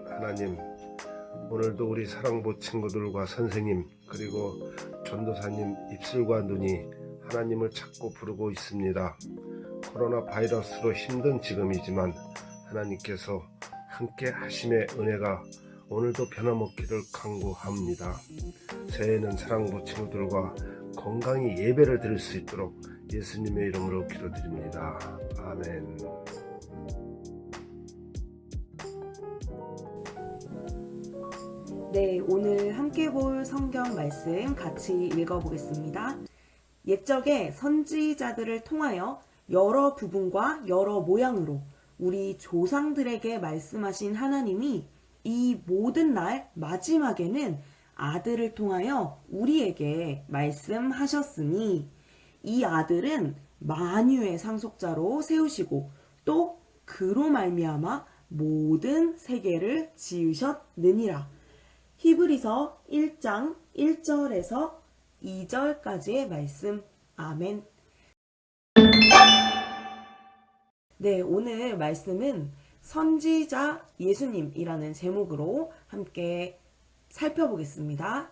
하나님, 오늘도 우리 사랑부 친구들과 선생님 그리고 전도사님 입술과 눈이 하나님을 찾고 부르고 있습니다. 코로나 바이러스로 힘든 지금이지만 하나님께서 함께 하심의 은혜가 오늘도 변함없기를 간구합니다. 새해에는 사랑부 친구들과 건강히 예배를 드릴 수 있도록 예수님의 이름으로 기도드립니다. 아멘. 네, 오늘 함께 볼 성경 말씀 같이 읽어보겠습니다. 옛적에 선지자들을 통하여 여러 부분과 여러 모양으로 우리 조상들에게 말씀하신 하나님이 이 모든 날 마지막에는 아들을 통하여 우리에게 말씀하셨으니 이 아들은 만유의 상속자로 세우시고 또 그로 말미암아 모든 세계를 지으셨느니라. 히브리서 1장 1절에서 2절까지의 말씀. 아멘. 네, 오늘 말씀은 선지자 예수님이라는 제목으로 함께 살펴보겠습니다.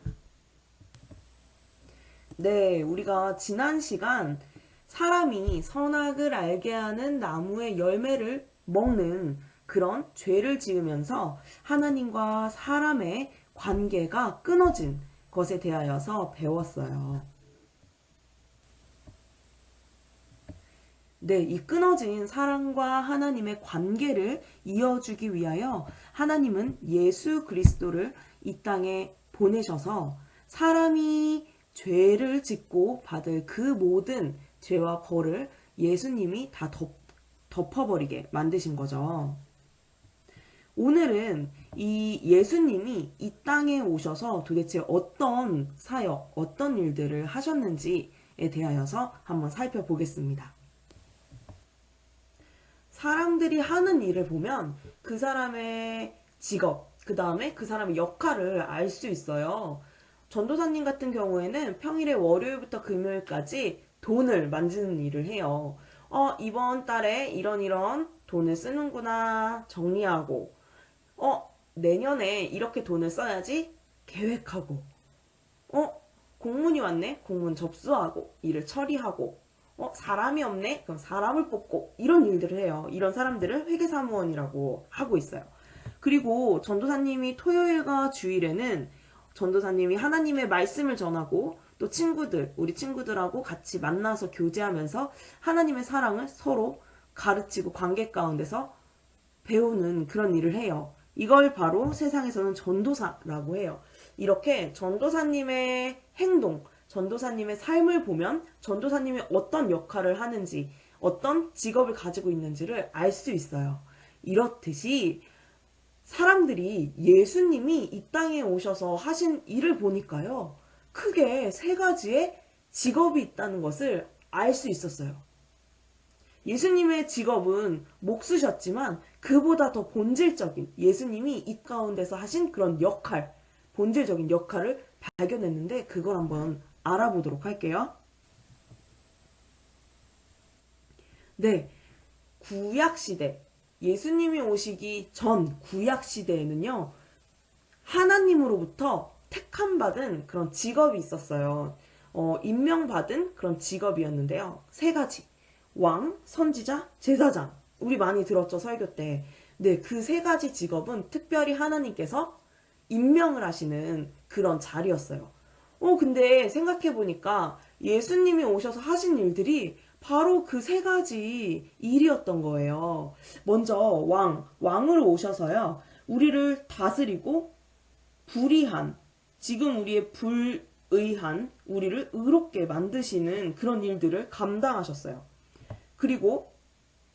네, 우리가 지난 시간 사람이 선악을 알게 하는 나무의 열매를 먹는 그런 죄를 지으면서 하나님과 사람의 관계가 끊어진 것에 대하여서 배웠어요. 네, 이 끊어진 사람과 하나님의 관계를 이어주기 위하여 하나님은 예수 그리스도를 이 땅에 보내셔서 사람이 죄를 짓고 받을 그 모든 죄와 벌을 예수님이 다 덮어버리게 만드신 거죠. 오늘은 이 예수님이 이 땅에 오셔서 도대체 어떤 사역, 어떤 일들을 하셨는지에 대하여서 한번 살펴보겠습니다. 사람들이 하는 일을 보면 그 사람의 직업, 그 다음에 그 사람의 역할을 알 수 있어요. 전도사님 같은 경우에는 평일에 월요일부터 금요일까지 돈을 만지는 일을 해요. 이번 달에 이런 돈을 쓰는구나 정리하고 내년에 이렇게 돈을 써야지 계획하고 공문이 왔네? 공문 접수하고 일을 처리하고 사람이 없네? 그럼 사람을 뽑고 이런 일들을 해요. 이런 사람들을 회계사무원이라고 하고 있어요. 그리고 전도사님이 토요일과 주일에는 전도사님이 하나님의 말씀을 전하고 또 우리 친구들하고 같이 만나서 교제하면서 하나님의 사랑을 서로 가르치고 관계 가운데서 배우는 그런 일을 해요. 이걸 바로 세상에서는 전도사라고 해요. 이렇게 전도사님의 행동, 전도사님의 삶을 보면 전도사님이 어떤 역할을 하는지, 어떤 직업을 가지고 있는지를 알 수 있어요. 이렇듯이 사람들이 예수님이 이 땅에 오셔서 하신 일을 보니까요, 크게 세 가지의 직업이 있다는 것을 알 수 있었어요. 예수님의 직업은 목수셨지만 그보다 더 본질적인 예수님이 이 가운데서 하신 그런 역할, 본질적인 역할을 발견했는데 그걸 한번 알아보도록 할게요. 네, 구약시대, 예수님이 오시기 전 구약시대에는요, 하나님으로부터 택함받은 그런 직업이 있었어요. 임명받은 그런 직업이었는데요. 세 가지. 왕, 선지자, 제사장. 우리 많이 들었죠, 설교 때. 네, 그 세 가지 직업은 특별히 하나님께서 임명을 하시는 그런 자리였어요. 근데 생각해보니까 예수님이 오셔서 하신 일들이 바로 그 세 가지 일이었던 거예요. 먼저 왕으로 오셔서요, 우리를 다스리고 불의한, 지금 우리의 불의한, 우리를 의롭게 만드시는 그런 일들을 감당하셨어요. 그리고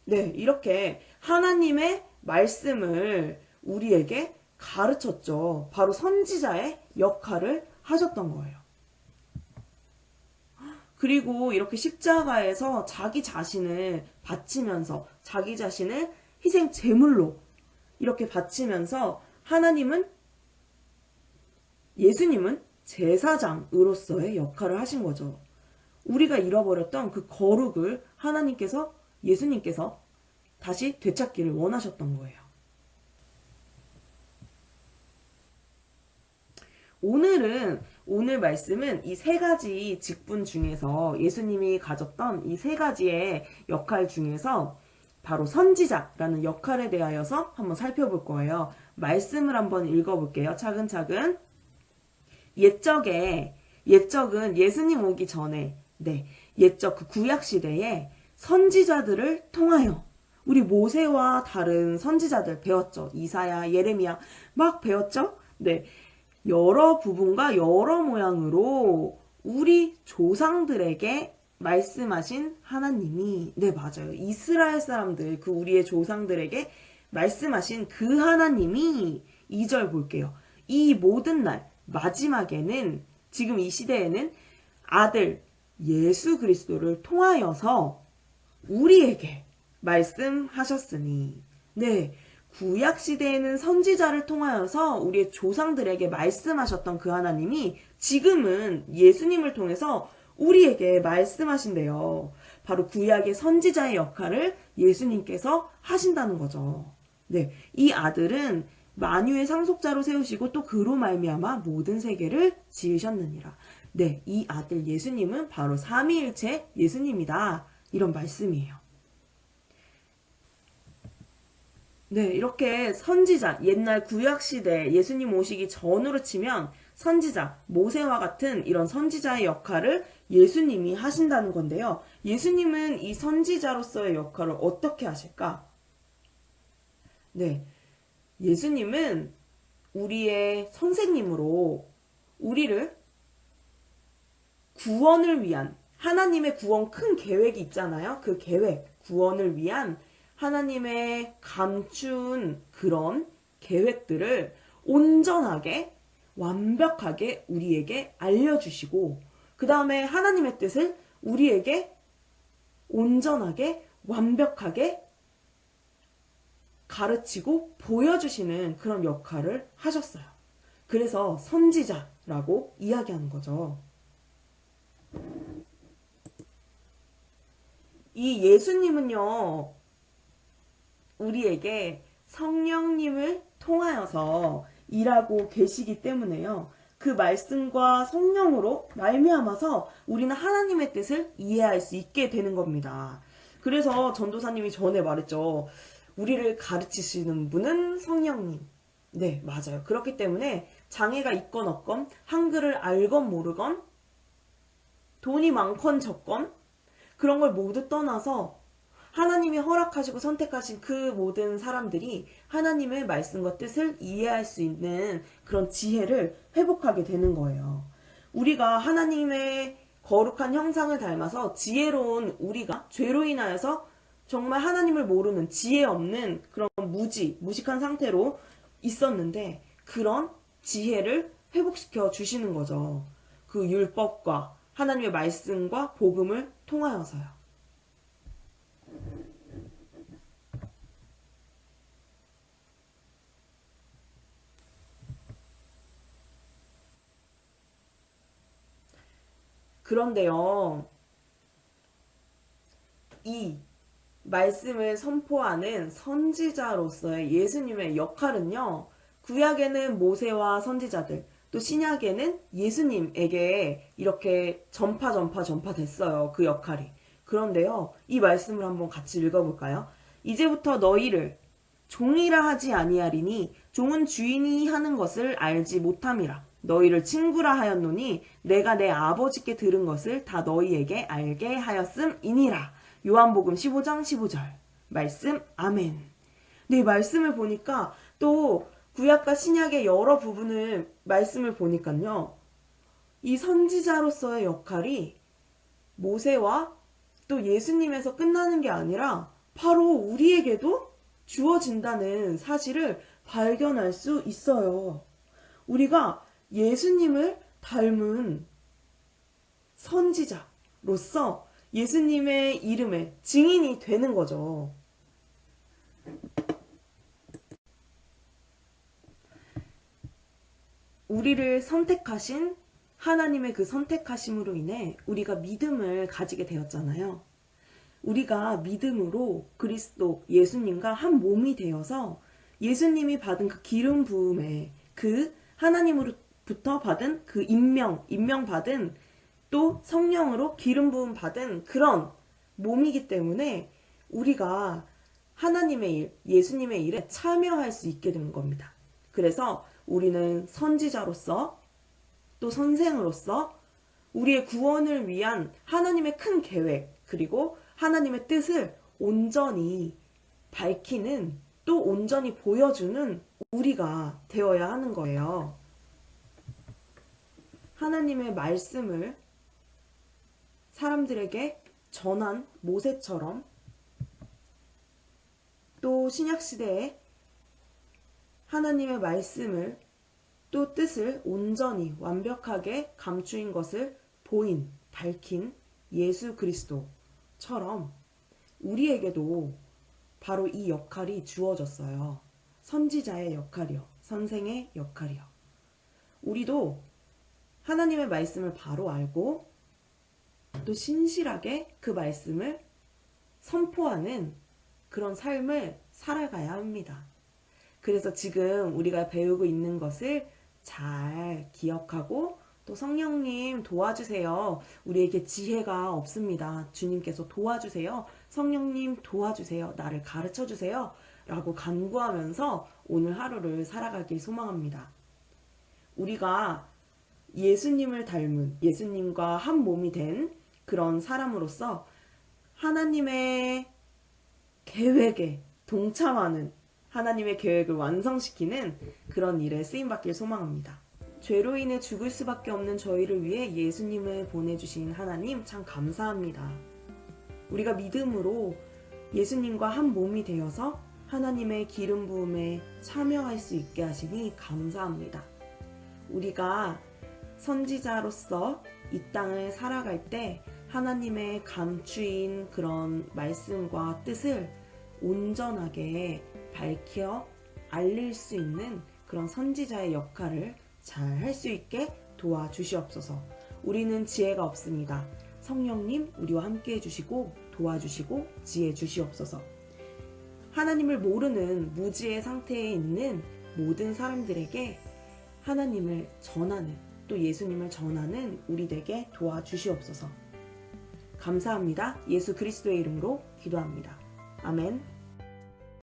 네, 이렇게 하나님의 말씀을 우리에게 가르쳤죠. 바로 선지자의 역할을 하셨던 거예요. 그리고 이렇게 십자가에서 자기 자신을 바치면서 자기 자신을 희생 제물로 이렇게 바치면서 예수님은 제사장으로서의 역할을 하신 거죠. 우리가 잃어버렸던 그 거룩을 예수님께서 다시 되찾기를 원하셨던 거예요. 오늘 말씀은 이 세 가지 직분 중에서 예수님이 가졌던 이 세 가지의 역할 중에서 바로 선지자라는 역할에 대하여서 한번 살펴볼 거예요. 말씀을 한번 읽어볼게요. 차근차근. 옛적은 예수님 오기 전에, 옛적 그 구약 시대에 선지자들을 통하여 우리 모세와 다른 선지자들 배웠죠. 이사야, 예레미야 막 배웠죠. 여러 부분과 여러 모양으로 우리 조상들에게 말씀하신 하나님이, 맞아요. 이스라엘 사람들, 그 우리의 조상들에게 말씀하신 그 하나님이 2절 볼게요. 이 모든 날 마지막에는, 지금 이 시대에는 아들 예수 그리스도를 통하여서 우리에게 말씀하셨으니. 구약 시대에는 선지자를 통하여서 우리의 조상들에게 말씀하셨던 그 하나님이 지금은 예수님을 통해서 우리에게 말씀하신대요. 바로 구약의 선지자의 역할을 예수님께서 하신다는 거죠. 이 아들은 만유의 상속자로 세우시고 또 그로 말미암아 모든 세계를 지으셨느니라. 이 아들 예수님은 바로 삼위일체 예수님이다. 이런 말씀이에요. 이렇게 선지자, 옛날 구약시대 예수님 오시기 전으로 치면 선지자, 모세와 같은 이런 선지자의 역할을 예수님이 하신다는 건데요. 예수님은 이 선지자로서의 역할을 어떻게 하실까? 예수님은 우리의 선생님으로 우리를 구원을 위한, 하나님의 구원 큰 계획이 있잖아요. 그 계획, 구원을 위한 하나님의 감춘 그런 계획들을 온전하게, 완벽하게 우리에게 알려주시고, 그 다음에 하나님의 뜻을 우리에게 온전하게, 완벽하게 가르치고 보여주시는 그런 역할을 하셨어요. 그래서 선지자라고 이야기하는 거죠. 이 예수님은요, 우리에게 성령님을 통하여서 일하고 계시기 때문에요. 그 말씀과 성령으로 말미암아서 우리는 하나님의 뜻을 이해할 수 있게 되는 겁니다. 그래서 전도사님이 전에 말했죠. 우리를 가르치시는 분은 성령님. 맞아요. 그렇기 때문에 장애가 있건 없건, 한글을 알건 모르건, 돈이 많건 적건, 그런 걸 모두 떠나서 하나님이 허락하시고 선택하신 그 모든 사람들이 하나님의 말씀과 뜻을 이해할 수 있는 그런 지혜를 회복하게 되는 거예요. 우리가 하나님의 거룩한 형상을 닮아서 지혜로운 우리가 죄로 인하여서 정말 하나님을 모르는 지혜 없는 그런 무식한 상태로 있었는데 그런 지혜를 회복시켜 주시는 거죠. 그 율법과 하나님의 말씀과 복음을 통하여서요. 그런데요, 이 말씀을 선포하는 선지자로서의 예수님의 역할은요, 구약에는 모세와 선지자들, 또 신약에는 예수님에게 이렇게 전파됐어요. 그 역할이. 그런데요, 이 말씀을 한번 같이 읽어볼까요? 이제부터 너희를 종이라 하지 아니하리니 종은 주인이 하는 것을 알지 못함이라. 너희를 친구라 하였노니 내가 내 아버지께 들은 것을 다 너희에게 알게 하였음이니라. 요한복음 15장 15절 말씀. 아멘. 말씀을 보니까 또 구약과 신약의 여러 부분을 말씀을 보니까요, 이 선지자로서의 역할이 모세와 또 예수님에서 끝나는 게 아니라 바로 우리에게도 주어진다는 사실을 발견할 수 있어요. 우리가 예수님을 닮은 선지자로서 예수님의 이름에 증인이 되는 거죠. 우리를 선택하신 하나님의 그 선택하심으로 인해 우리가 믿음을 가지게 되었잖아요. 우리가 믿음으로 그리스도 예수님과 한 몸이 되어서 예수님이 받은 그 기름 부음에 그 부터 받은 그 임명받은 또 성령으로 기름 부음 받은 그런 몸이기 때문에 우리가 하나님의 일, 예수님의 일에 참여할 수 있게 된 겁니다. 그래서 우리는 선지자로서 또 선생으로서 우리의 구원을 위한 하나님의 큰 계획, 그리고 하나님의 뜻을 온전히 밝히는 또 온전히 보여주는 우리가 되어야 하는 거예요. 하나님의 말씀을 사람들에게 전한 모세처럼 또 신약시대에 하나님의 말씀을 또 뜻을 온전히 완벽하게 감추인 것을 밝힌 예수 그리스도처럼 우리에게도 바로 이 역할이 주어졌어요. 선지자의 역할이요. 선생의 역할이요. 우리도 하나님의 말씀을 바로 알고 또 신실하게 그 말씀을 선포하는 그런 삶을 살아가야 합니다. 그래서 지금 우리가 배우고 있는 것을 잘 기억하고 또 성령님 도와주세요. 우리에게 지혜가 없습니다. 주님께서 도와주세요. 성령님 도와주세요. 나를 가르쳐 주세요. 라고 간구하면서 오늘 하루를 살아가길 소망합니다. 우리가 예수님을 닮은 예수님과 한 몸이 된 그런 사람으로서 하나님의 계획에 동참하는 하나님의 계획을 완성시키는 그런 일에 쓰임받길 소망합니다. 죄로 인해 죽을 수밖에 없는 저희를 위해 예수님을 보내주신 하나님 참 감사합니다. 우리가 믿음으로 예수님과 한 몸이 되어서 하나님의 기름 부음에 참여할 수 있게 하시니 감사합니다. 우리가 선지자로서 이 땅을 살아갈 때 하나님의 감추인 그런 말씀과 뜻을 온전하게 밝혀 알릴 수 있는 그런 선지자의 역할을 잘 할 수 있게 도와주시옵소서. 우리는 지혜가 없습니다. 성령님 우리와 함께 해주시고 도와주시고 지혜 주시옵소서. 하나님을 모르는 무지의 상태에 있는 모든 사람들에게 하나님을 전하는 또 예수님을 전하는 우리 되게 도와주시옵소서. 감사합니다. 예수 그리스도의 이름으로 기도합니다. 아멘.